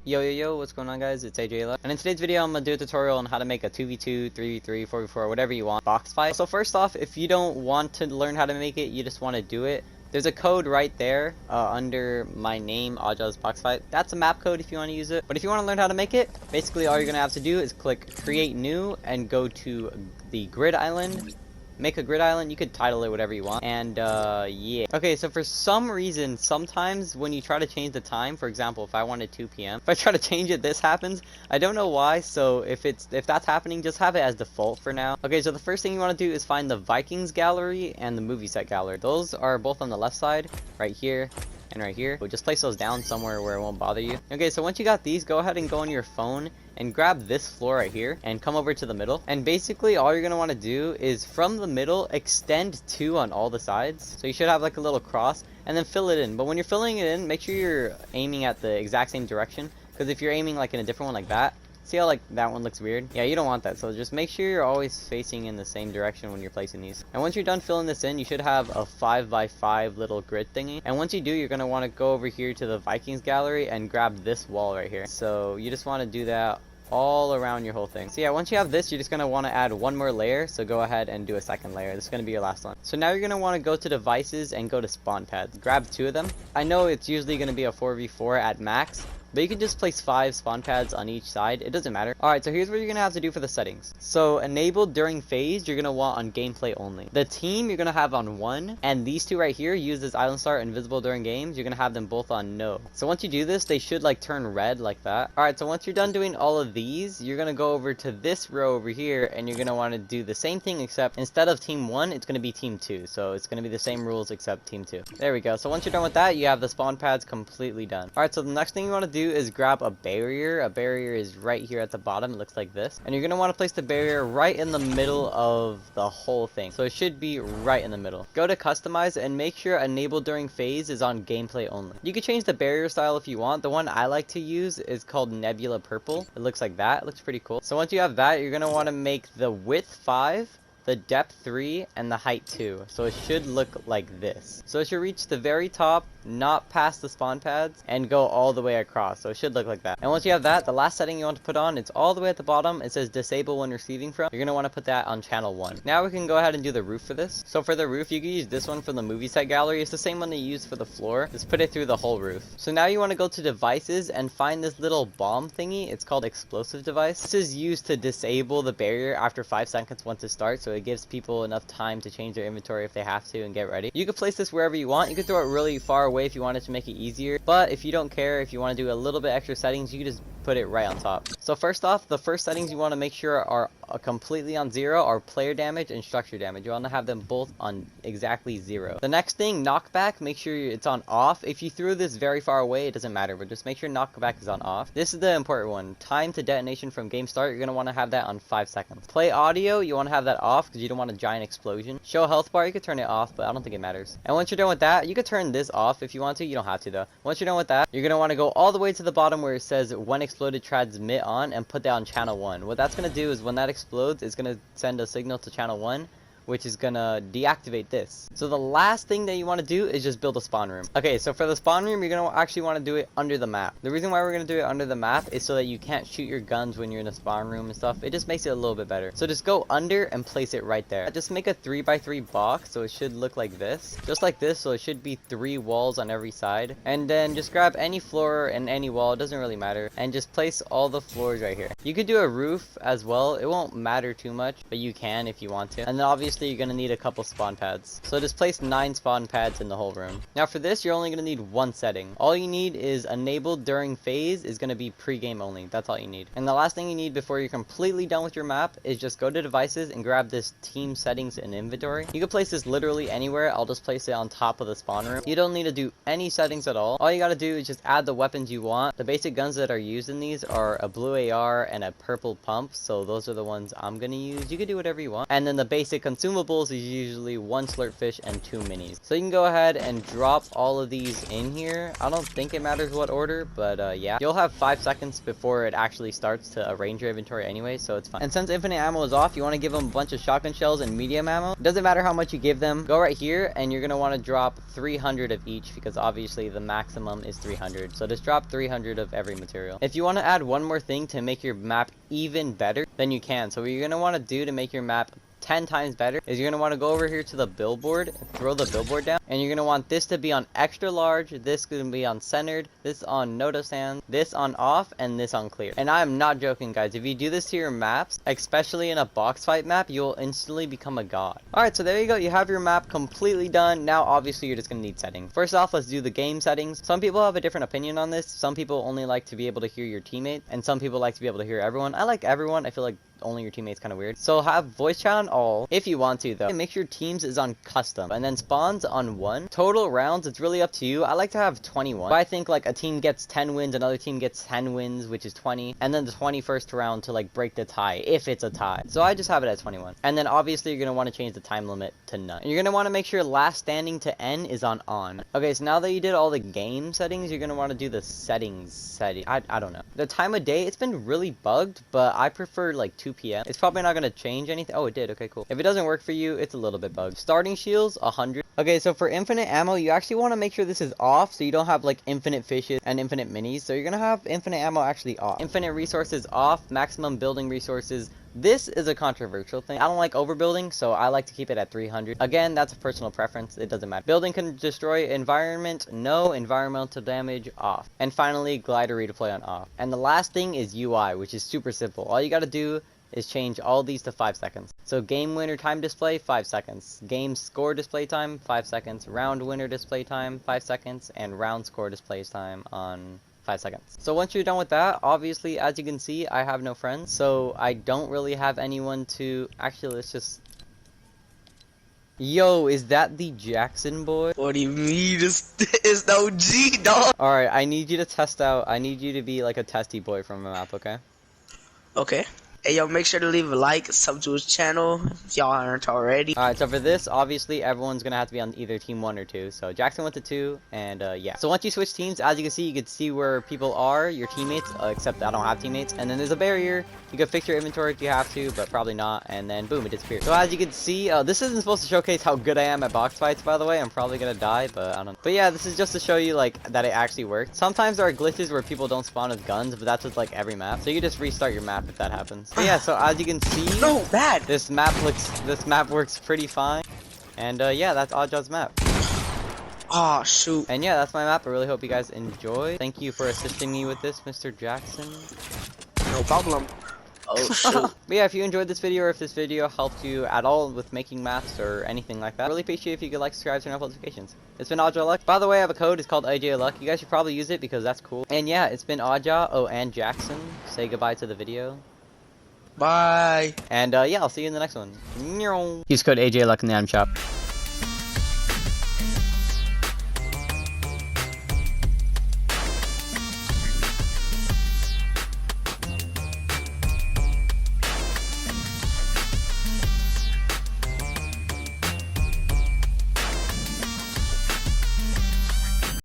Yo, what's going on, guys? It's AjaLuck, and in today's video I'm gonna do a tutorial on how to make a 2v2, 3v3, 4v4, whatever you want box fight. So first off, if you don't want to learn how to make it, you just want to do it, there's a code right there under my name, AjaLuck's box fight. That's a map code if you want to use it. But if you want to learn how to make it, basically all you're gonna have to do is click create new and go to the grid island. Make a grid island. You could title it whatever you want, and yeah. Okay, so for some reason, sometimes when you try to change the time, for example, if I wanted 2 p.m, if I try to change it, this happens. I don't know why, so if that's happening, just have it as default for now. Okay, so the first thing you want to do is find the Vikings gallery and the movie set gallery. Those are both on the left side, right here and right here. But just place those down somewhere where it won't bother you. Okay, so once you got these, go ahead and go on your phone and grab this floor right here and come over to the middle. And basically all you're gonna want to do is from the middle extend 2 on all the sides. So you should have like a little cross and then fill it in. But when you're filling it in, make sure you're aiming at the exact same direction, because if you're aiming like in a different one like that, see how like that one looks weird? Yeah, you don't want that. So just make sure you're always facing in the same direction when you're placing these. And once you're done filling this in, you should have a 5x5 little grid thingy. And once you do, you're going to want to go over here to the Vikings gallery and grab this wall right here. So you just want to do that all around your whole thing. So yeah, once you have this, you're just going to want to add one more layer. So go ahead and do a second layer. This is going to be your last one. So now you're going to want to go to devices and go to spawn pads. Grab 2 of them. I know it's usually going to be a 4v4 at max, but you can just place 5 spawn pads on each side. It doesn't matter. Alright, so here's what you're going to have to do for the settings. So enabled during phase, you're going to want on gameplay only. The team you're going to have on 1. And these 2 right here, use this island star invisible during games, you're going to have them both on no. So once you do this, they should like turn red like that. Alright, so once you're done doing all of these, you're going to go over to this row over here. And you're going to want to do the same thing, except instead of team 1, it's going to be team 2. So it's going to be the same rules except team 2. There we go. So once you're done with that, you have the spawn pads completely done. Alright, so the next thing you want to do is grab a barrier. A barrier is right here at the bottom. It looks like this. And you're going to want to place the barrier right in the middle of the whole thing. So it should be right in the middle. Go to customize and make sure enable during phase is on gameplay only. You can change the barrier style if you want. The one I like to use is called Nebula Purple. It looks like that. It looks pretty cool. So once you have that, you're going to want to make the width 5, the depth 3, and the height 2. So it should look like this. So it should reach the very top, not past the spawn pads, and go all the way across. So it should look like that. And once you have that, the last setting you want to put on, it's all the way at the bottom. It says disable when receiving from. You're going to want to put that on channel 1. Now we can go ahead and do the roof for this. So for the roof, you can use this one from the movie set gallery. It's the same one they use for the floor. Just put it through the whole roof. So now you want to go to devices and find this little bomb thingy. It's called explosive device. This is used to disable the barrier after 5 seconds once it starts. So it gives people enough time to change their inventory if they have to and get ready. You can place this wherever you want. You can throw it really far away if you wanted to make it easier, but if you don't care, if you want to do a little bit extra settings, you can just put it right on top. So first off, the first settings you want to make sure are completely on 0 are player damage and structure damage. You want to have them both on exactly 0. The next thing, knockback, make sure it's on off. If you threw this very far away, it doesn't matter, but just make sure knockback is on off. This is the important one. Time to detonation from game start, you're going to want to have that on 5 seconds. Play audio, you want to have that off because you don't want a giant explosion. Show health bar, you can turn it off, but I don't think it matters. And once you're done with that, you can turn this off if you want to. You don't have to though. Once you're done with that, you're going to want to go all the way to the bottom where it says when exploded transmit on and put that on channel 1. What that's going to do is when that explodes, it's going to send a signal to channel 1, which is gonna deactivate this. So the last thing that you want to do is just build a spawn room. Okay, so for the spawn room, you're gonna actually want to do it under the map. The reason why we're gonna do it under the map is so that you can't shoot your guns when you're in a spawn room and stuff. It just makes it a little bit better. So just go under and place it right there. Just make a 3x3 box so it should look like this. Just like this, so it should be 3 walls on every side. And then just grab any floor and any wall, it doesn't really matter, and just place all the floors right here. You could do a roof as well. It won't matter too much, but you can if you want to. And then obviously you're gonna need a couple spawn pads. So just place 9 spawn pads in the whole room. Now for this, you're only gonna need 1 setting. All you need is enabled during phase is gonna be pre-game only. That's all you need. And the last thing you need before you're completely done with your map is just go to devices and grab this team settings and inventory. You can place this literally anywhere. I'll just place it on top of the spawn room. You don't need to do any settings at all. All you gotta do is just add the weapons you want. The basic guns that are used in these are a blue AR and a purple pump. So those are the ones I'm gonna use. You can do whatever you want. And then the basic consumables consumables is usually 1 slurp fish and 2 minis. So you can go ahead and drop all of these in here. I don't think it matters what order, but yeah. You'll have 5 seconds before it actually starts to arrange your inventory anyway, so it's fine. And since infinite ammo is off, you want to give them a bunch of shotgun shells and medium ammo. It doesn't matter how much you give them. Go right here, and you're going to want to drop 300 of each, because obviously the maximum is 300. So just drop 300 of every material. If you want to add one more thing to make your map even better, then you can. So what you're going to want to do to make your map 10 times better is you're going to want to go over here to the billboard, throw the billboard down, and you're going to want this to be on extra large, this going to be on centered, this on noto stand, this on off, and this on clear. And I'm not joking, guys. If you do this to your maps, especially in a box fight map, you'll instantly become a god. Alright, so there you go. You have your map completely done. Now obviously you're just going to need settings. First off, let's do the game settings. Some people have a different opinion on this. Some people only like to be able to hear your teammates, and some people like to be able to hear everyone. I like everyone. I feel like only your teammates kind of weird. So have voice chat on all if you want to, though. Make sure teams is on custom, and then spawns on 1. Total rounds, it's really up to you. I like to have 21. But I think like a team gets 10 wins, another team gets 10 wins, which is 20, and then the 21st round to like break the tie if it's a tie. So I just have it at 21. And then obviously you're gonna want to change the time limit to none. And you're gonna want to make sure last standing to N is on. Okay, so now that you did all the game settings, you're gonna want to do the settings setting. I don't know. The time of day, it's been really bugged, but I prefer like 2 p.m. It's probably not going to change anything. Oh, it did. Okay, cool. If it doesn't work for you, it's a little bit bugged. Starting shields, 100. Okay, so for infinite ammo, you actually want to make sure this is off so you don't have like infinite fishes and infinite minis. So you're going to have infinite ammo actually off. Infinite resources off, maximum building resources. This is a controversial thing. I don't like overbuilding, so I like to keep it at 300. Again, that's a personal preference. It doesn't matter. Building can destroy environment. No. Environmental damage off. And finally, glider redeploy on off. And the last thing is UI, which is super simple. All you got to do is change all these to 5 seconds. So game winner time display, 5 seconds. Game score display time, 5 seconds. Round winner display time, 5 seconds. And round score display time on 5 seconds. So once you're done with that, obviously, as you can see, I have no friends. So I don't really have anyone to... Actually, let's just... Yo, is that the Jackson boy? What do you mean? It's no G, dog. Alright, I need you to test out. I need you to be like a testy boy from a map, okay? Okay. Hey, yo, make sure to leave a like, sub to his channel if y'all aren't already. Alright, so for this, obviously, everyone's gonna have to be on either team 1 or 2. So Jackson went to 2, and yeah. So once you switch teams, as you can see where people are, your teammates, except I don't have teammates. And then there's a barrier. You can fix your inventory if you have to, but probably not. And then boom, it disappears. So as you can see, this isn't supposed to showcase how good I am at box fights, by the way. I'm probably gonna die, but I don't know. But yeah, this is just to show you like that it actually works. Sometimes there are glitches where people don't spawn with guns, but that's with like every map. So you can just restart your map if that happens. But yeah, so as you can see, no, bad. This map works pretty fine. And yeah, that's AjaLuck's map. Oh shoot. And yeah, that's my map. I really hope you guys enjoy. Thank you for assisting me with this, Mr. Jackson. No problem. Oh shoot. But yeah, if you enjoyed this video or if this video helped you at all with making maps or anything like that, I really appreciate if you could like, subscribe, turn on notifications. It's been AjaLuck. By the way, I have a code. It's called AjaLuck. You guys should probably use it because that's cool. And yeah, it's been Aja. Oh, and Jackson. Say goodbye to the video. Bye. And yeah, I'll see you in the next one. Use code AjaLuck in the item shop.